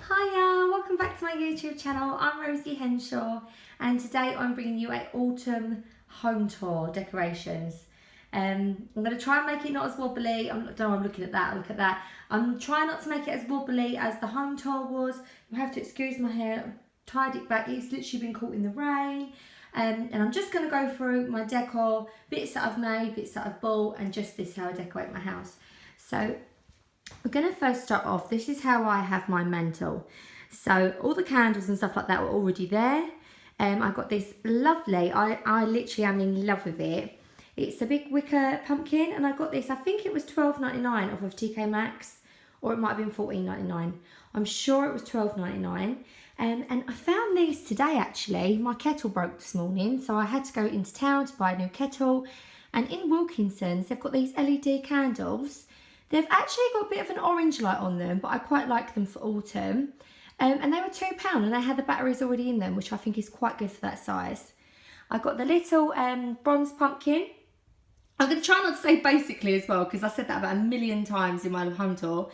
Hiya, welcome back to my YouTube channel. I'm Rosie Henshaw and today I'm bringing you an autumn home tour decorations. I'm going to try and make it not as wobbly. I'm looking at that, look at that. I'm trying not to make it as wobbly as the home tour was. You have to excuse my hair, I've tied it back, it's literally been caught in the rain. And I'm just going to go through my decor, bits that I've made, bits that I've bought, and just this how I decorate my house. So we're going to first start off. This is how I have my mantle. So all the candles and stuff like that were already there. I got this lovely, I literally am in love with it. It's a big wicker pumpkin and I got this, I think it was $12.99 off of TK Maxx, or it might have been $14.99. I'm sure it was $12.99. And I found these today actually. My kettle broke this morning, so I had to go into town to buy a new kettle. And in Wilkinson's, they've got these LED candles. They've actually got a bit of an orange light on them, but I quite like them for autumn. And they were £2 and they had the batteries already in them, which I think is quite good for that size. I got the little bronze pumpkin. I'm going to try not to say basically as well, because I said that about a million times in my home tour.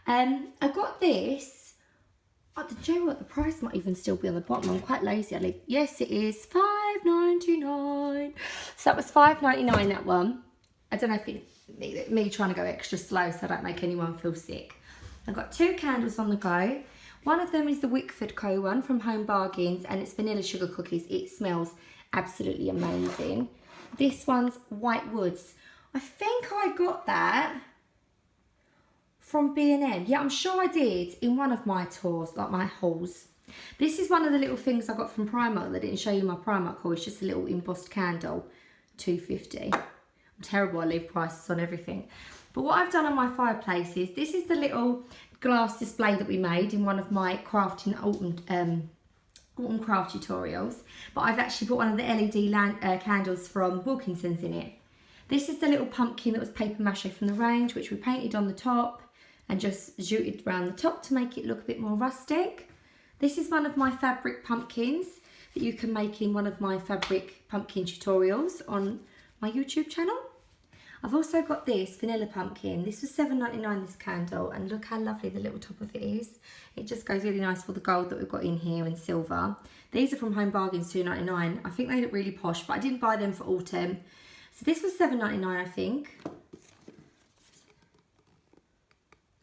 I got this. Oh, do you know what? The price might even still be on the bottom. I'm quite lazy. Yes, it is $5.99. So that was $5.99, that one. I don't know if it's me trying to go extra slow so I don't make anyone feel sick. I've got two candles on the go. One of them is the Wickford Co one from Home Bargains, and it's vanilla sugar cookies. It smells absolutely amazing. This one's White Woods. I think I got that from B&M. Yeah, I'm sure I did in one of my tours, like my hauls. This is one of the little things I got from Primark that I didn't show you my Primark haul. It's just a little embossed candle, $2.50. I'm terrible, I leave prices on everything. But what I've done on my fireplace is, this is the little glass display that we made in one of my crafting autumn craft tutorials. But I've actually put one of the LED candles from Wilkinson's in it. This is the little pumpkin that was paper mache from the range, which we painted on the top and just zhooted around the top to make it look a bit more rustic. This is one of my fabric pumpkins that you can make in one of my fabric pumpkin tutorials on my YouTube channel. I've also got this vanilla pumpkin. This was $7.99, this candle, and look how lovely the little top of it is. It just goes really nice for the gold that we've got in here and silver. These are from Home Bargains, $2.99. I think they look really posh, but I didn't buy them for autumn. So this was $7.99, I think.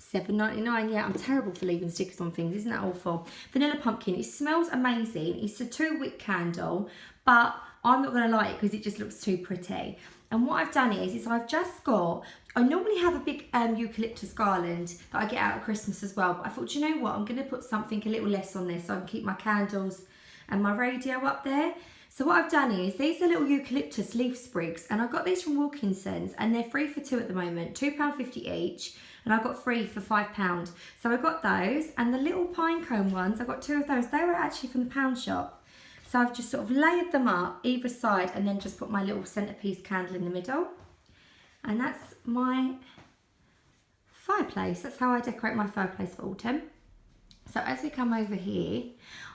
$7.99, yeah, I'm terrible for leaving stickers on things, isn't that awful? Vanilla pumpkin, it smells amazing. It's a 2-wick candle, but I'm not going to light it because it just looks too pretty. And what I've done is I've just got, I normally have a big eucalyptus garland that I get out at Christmas as well, but I thought, you know what, I'm going to put something a little less on this so I can keep my candles and my radio up there. So what I've done is, these are little eucalyptus leaf sprigs, and I got these from Wilkinson's, and they're 3 for 2 at the moment, £2.50 each, and I got 3 for £5. So I got those, and the little pine cone ones, I got 2 of those. They were actually from the pound shop. So I've just sort of layered them up either side and then just put my little centerpiece candle in the middle. And that's my fireplace. That's how I decorate my fireplace for autumn. So as we come over here,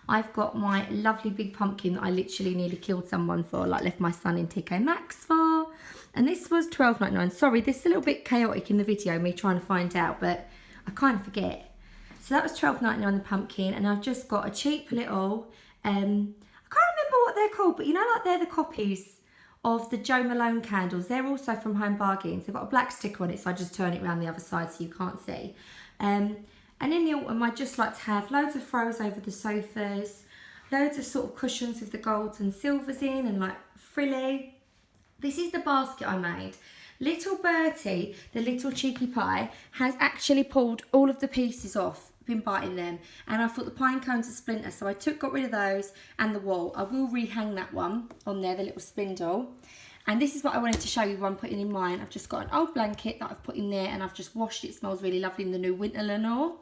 I've got my lovely big pumpkin that I literally nearly killed someone for, like left my son in TK Maxx for. And this was $12.99. Sorry, this is a little bit chaotic in the video, me trying to find out, but I kind of forget. So that was $12.99, the pumpkin, and I've just got a cheap little, I can't remember what they're called, but you know, like they're the copies of the Jo Malone candles. They're also from Home Bargains. They've got a black sticker on it, so I just turn it around the other side so you can't see. And in the autumn, I just like to have loads of throws over the sofas, loads of sort of cushions with the golds and silvers in, and like frilly. This is the basket I made. Little Bertie, the little cheeky pie, has actually pulled all of the pieces off, been biting them, and I thought the pine cones are splinters, so I got rid of those and the wall. I will rehang that one on there, the little spindle. And this is what I wanted to show you, what I'm putting in mine. I've just got an old blanket that I've put in there, and I've just washed it. It smells really lovely in the new winter Lenore.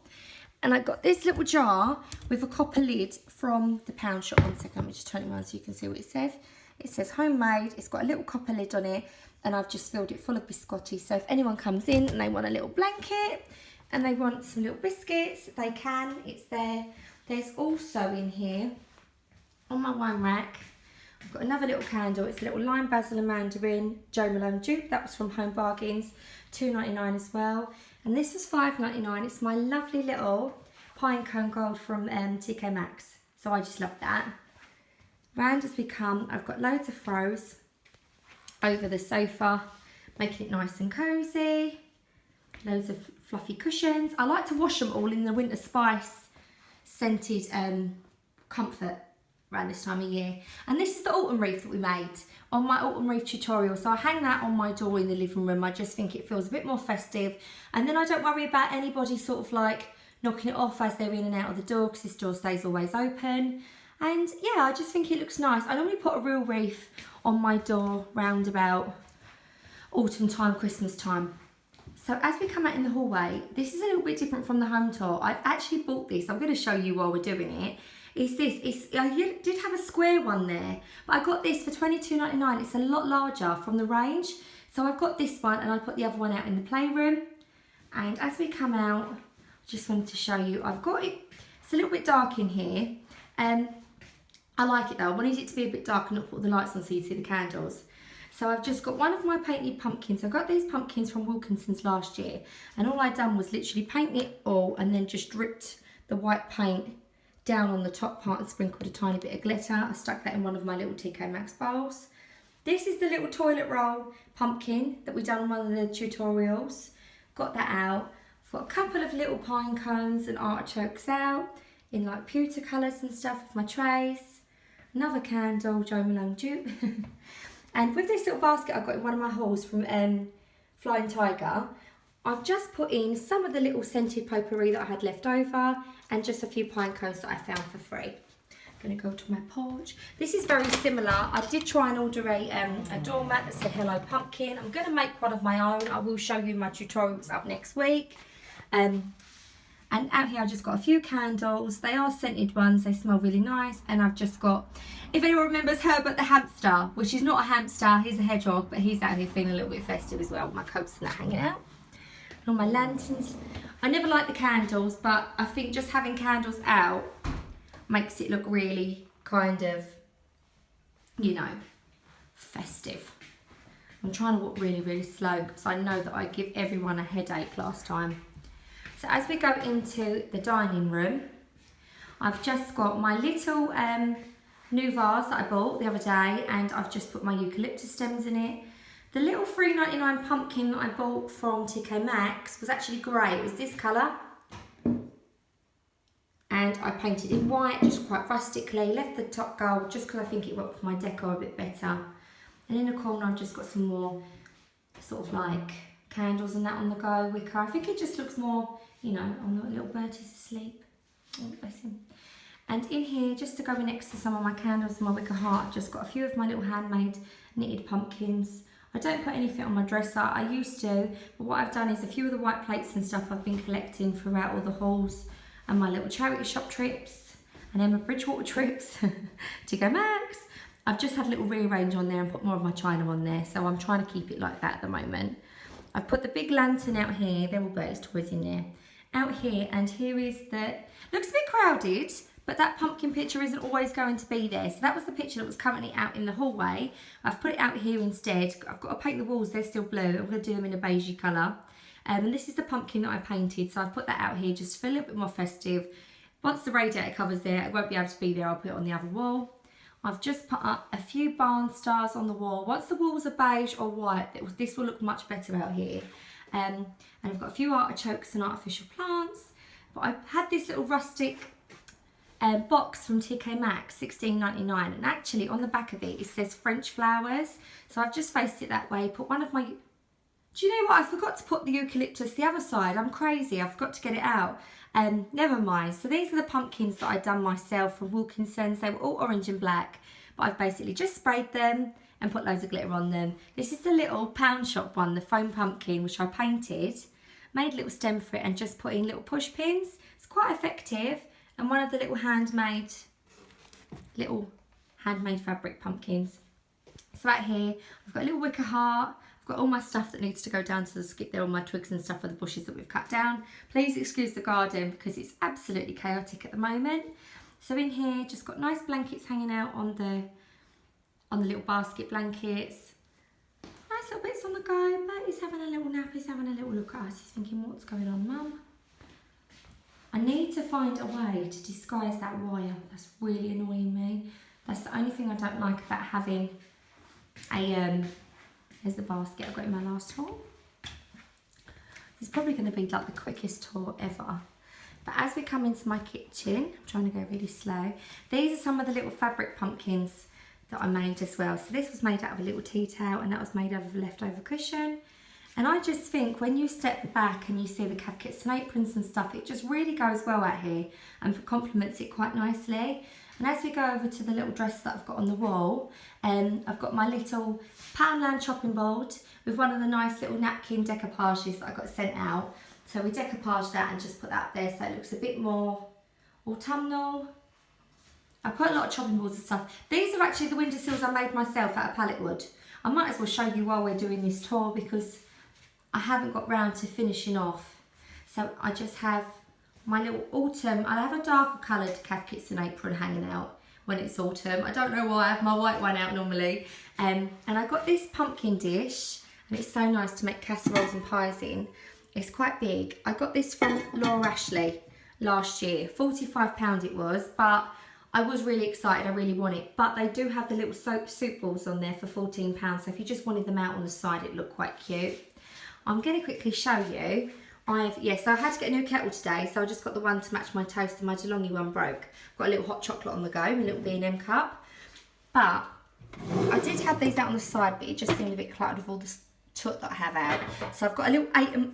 And I got this little jar with a copper lid from the pound shop. One second, let me just turn it around so you can see what it says. It says homemade. It's got a little copper lid on it, and I've just filled it full of biscotti. So if anyone comes in and they want a little blanket and they want some little biscuits, they can. It's there. There's also in here, on my wine rack, I've got another little candle. It's a little lime, basil and mandarin Jo Malone dupe. That was from Home Bargains, $2.99 as well. And this was $5.99. It's my lovely little pine cone gold from TK Maxx. So I just love that. Round as we come, I've got loads of throws over the sofa, making it nice and cosy. Loads of fluffy cushions. I like to wash them all in the Winter Spice scented comfort around this time of year. And this is the autumn wreath that we made on my autumn wreath tutorial. So I hang that on my door in the living room. I just think it feels a bit more festive. And then I don't worry about anybody sort of like knocking it off as they're in and out of the door, because this door stays always open. And yeah, I just think it looks nice. I normally put a real wreath on my door round about autumn time, Christmas time. So as we come out in the hallway, this is a little bit different from the home tour. I've actually bought this. I'm going to show you while we're doing it. I did have a square one there, but I got this for $22.99. It's a lot larger from the range. So I've got this one and I put the other one out in the playroom. And as we come out, I just wanted to show you, I've got it, it's a little bit dark in here. I like it though. I wanted it to be a bit dark and not put the lights on so you see the candles. So I've just got one of my painted pumpkins. I got these pumpkins from Wilkinson's last year, and all I'd done was literally paint it all and then just dripped the white paint down on the top part and sprinkled a tiny bit of glitter. I stuck that in one of my little TK Maxx bowls. This is the little toilet roll pumpkin that we done on one of the tutorials. Got that out. I've got a couple of little pine cones and artichokes out in like pewter colours and stuff with my trays. Another candle, Jo Malone dupe. And with this little basket I got in one of my hauls from Flying Tiger, I've just put in some of the little scented potpourri that I had left over and just a few pine cones that I found for free. I'm going to go to my porch. This is very similar. I did try and order a doormat that said Hello Pumpkin. I'm going to make one of my own. I will show you my tutorials up next week. And out here I just got a few candles. They are scented ones, they smell really nice. And I've just got, if anyone remembers Herbert the hamster, which is not a hamster, he's a hedgehog, but he's out here feeling a little bit festive as well. My coats and that hanging out. And all my lanterns. I never like the candles, but I think just having candles out makes it look really kind of, you know, festive. I'm trying to walk really, really slow because I know that I give everyone a headache last time. So as we go into the dining room, I've just got my little new vase that I bought the other day, and I've just put my eucalyptus stems in it. The little $3.99 pumpkin that I bought from TK Maxx was actually grey. It was this colour. And I painted it white, just quite rustically. Left the top gold just because I think it worked for my decor a bit better. And in the corner I've just got some more sort of like candles and that on the go, wicker. I think it just looks more, you know, on the little Bertie's asleep. Oh, bless him. And in here, just to go next to some of my candles and my wicker heart, I've just got a few of my little handmade knitted pumpkins. I don't put anything on my dresser. I used to, but what I've done is a few of the white plates and stuff I've been collecting throughout all the hauls and my little charity shop trips and Emma Bridgewater trips to go Max. I've just had a little rearrange on there and put more of my china on there, so I'm trying to keep it like that at the moment. I've put the big lantern out here. They're all Bertie's toys in there. Out here, and here is the, looks a bit crowded, but that pumpkin picture isn't always going to be there. So that was the picture that was currently out in the hallway. I've put it out here instead. I've got to paint the walls, they're still blue. I'm going to do them in a beigey colour. And this is the pumpkin that I painted, so I've put that out here just for a little bit more festive. Once the radiator cover's there, it won't be able to be there, I'll put it on the other wall. I've just put up a few barn stars on the wall. Once the walls are beige or white, this will look much better out here. And I've got a few artichokes and artificial plants. But I've had this little rustic box from TK Maxx, $16.99. And actually on the back of it, it says French flowers. So I've just faced it that way. Put one of my... Do you know what? I forgot to put the eucalyptus the other side. I'm crazy. I forgot to get it out. Never mind. So these are the pumpkins that I've done myself from Wilkinson's. They were all orange and black. But I've basically just sprayed them and put loads of glitter on them. This is the little pound shop one, the foam pumpkin, which I painted. Made a little stem for it and just put in little push pins. It's quite effective. And one of the little handmade fabric pumpkins. So out here, I've got a little wicker heart. I've got all my stuff that needs to go down to the skip there, all my twigs and stuff for the bushes that we've cut down. Please excuse the garden because it's absolutely chaotic at the moment. So in here, just got nice blankets hanging out on the little basket blankets. Nice little bits on the go. But he's having a little nap, he's having a little look at us. He's thinking, what's going on, Mum? I need to find a way to disguise that wire. That's really annoying me. That's the only thing I don't like about having a, here's the basket I got in my last haul. It's probably going to be like the quickest tour ever. But as we come into my kitchen, I'm trying to go really slow. These are some of the little fabric pumpkins that I made as well. So this was made out of a little tea towel, and that was made out of a leftover cushion. And I just think when you step back and you see the calf kits and aprons and stuff, it just really goes well out here and complements it quite nicely. And as we go over to the little dress that I've got on the wall, I've got my little Poundland chopping board with one of the nice little napkin decoupages that I got sent out. So we decoupaged that and just put that up there so it looks a bit more autumnal. I put a lot of chopping boards and stuff. These are actually the windowsills I made myself out of pallet wood. I might as well show you while we're doing this tour because I haven't got round to finishing off. So I just have my little autumn. I have a darker coloured calf kits and apron hanging out when it's autumn. I don't know why, I have my white one out normally. And I got this pumpkin dish, and it's so nice to make casseroles and pies in. It's quite big. I got this from Laura Ashley last year. £45 it was, but I was really excited. I really want it. But they do have the little soup balls on there for £14. So if you just wanted them out on the side, it looked quite cute. I'm going to quickly show you. So I had to get a new kettle today, so I just got the one to match my toast, and my DeLonghi one broke. Got a little hot chocolate on the go, my little B&M cup. But I did have these out on the side, but it just seemed a bit cluttered with all the toot that I have out. So I've got a little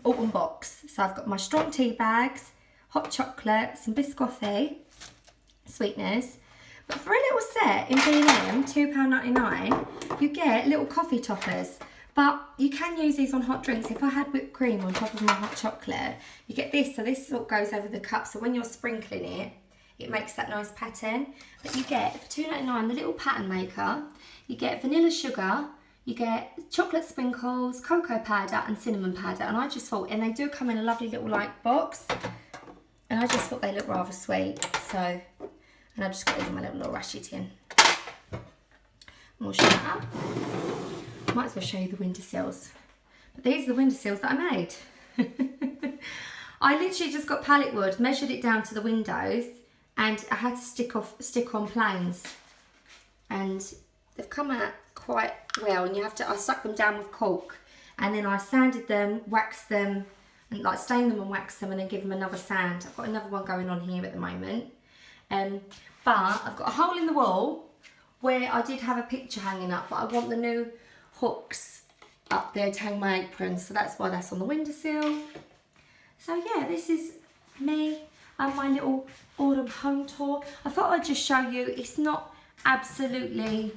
autumn box. So I've got my strong tea bags, hot chocolate, some biscotti, sweeteners. But for a little set in B&M, £2.99, you get little coffee toppers. But you can use these on hot drinks. If I had whipped cream on top of my hot chocolate, you get this. So this sort of goes over the cup. So when you're sprinkling it, it makes that nice pattern. But you get, for £2.99, the little pattern maker. You get vanilla sugar. You get chocolate sprinkles, cocoa powder and cinnamon powder. And I just thought, and they do come in a lovely little like box. And I just thought they look rather sweet. So, and I just got these in my little Rashi tin. And we'll shut that up. Might as well show you the windowsills. But these are the windowsills that I made. I literally just got pallet wood, measured it down to the windows, and I had to stick on planes. And they've come out quite well, and I stuck them down with cork, and then I sanded them, waxed them, and like stained them and waxed them, and then give them another sand. I've got another one going on here at the moment. But I've got a hole in the wall where I did have a picture hanging up, but I want the new hooks up there to hang my apron, so that's why that's on the windowsill. So yeah, this is me and my little autumn home tour. I thought I'd just show you, it's not absolutely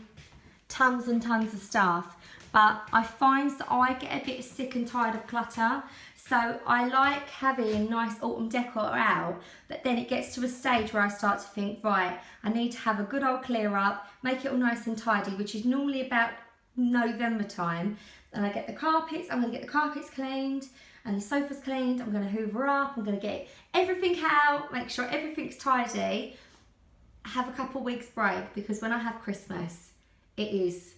tons and tons of stuff, but I find that I get a bit sick and tired of clutter, so I like having nice autumn decor out, but then it gets to a stage where I start to think, right, I need to have a good old clear up, make it all nice and tidy, which is normally about November time. And I get the carpets, I'm going to get the carpets cleaned and the sofas cleaned, I'm going to hoover up, I'm going to get everything out, make sure everything's tidy, have a couple weeks break, because when I have Christmas, it is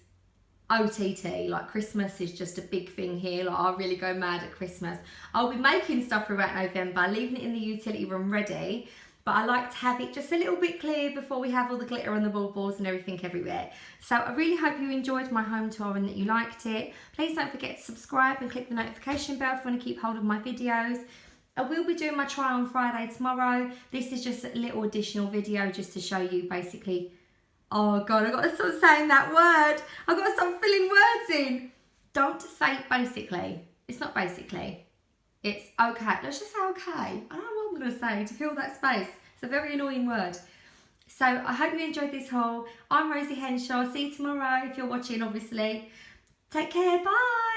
OTT, like Christmas is just a big thing here, like I really go mad at Christmas. I'll be making stuff throughout November, leaving it in the utility room ready, but I like to have it just a little bit clear before we have all the glitter on the baubles and everything everywhere. So I really hope you enjoyed my home tour and that you liked it. Please don't forget to subscribe and click the notification bell if you want to keep hold of my videos. I will be doing my try on Friday tomorrow. This is just a little additional video just to show you basically, oh God, I've got to stop saying that word. I've got to stop filling words in. Don't say basically. It's not basically. It's okay. Let's just say okay. I don't know what I'm going to say to fill that space. It's a very annoying word. So I hope you enjoyed this haul. I'm Rosie Henshaw. See you tomorrow if you're watching, obviously. Take care. Bye.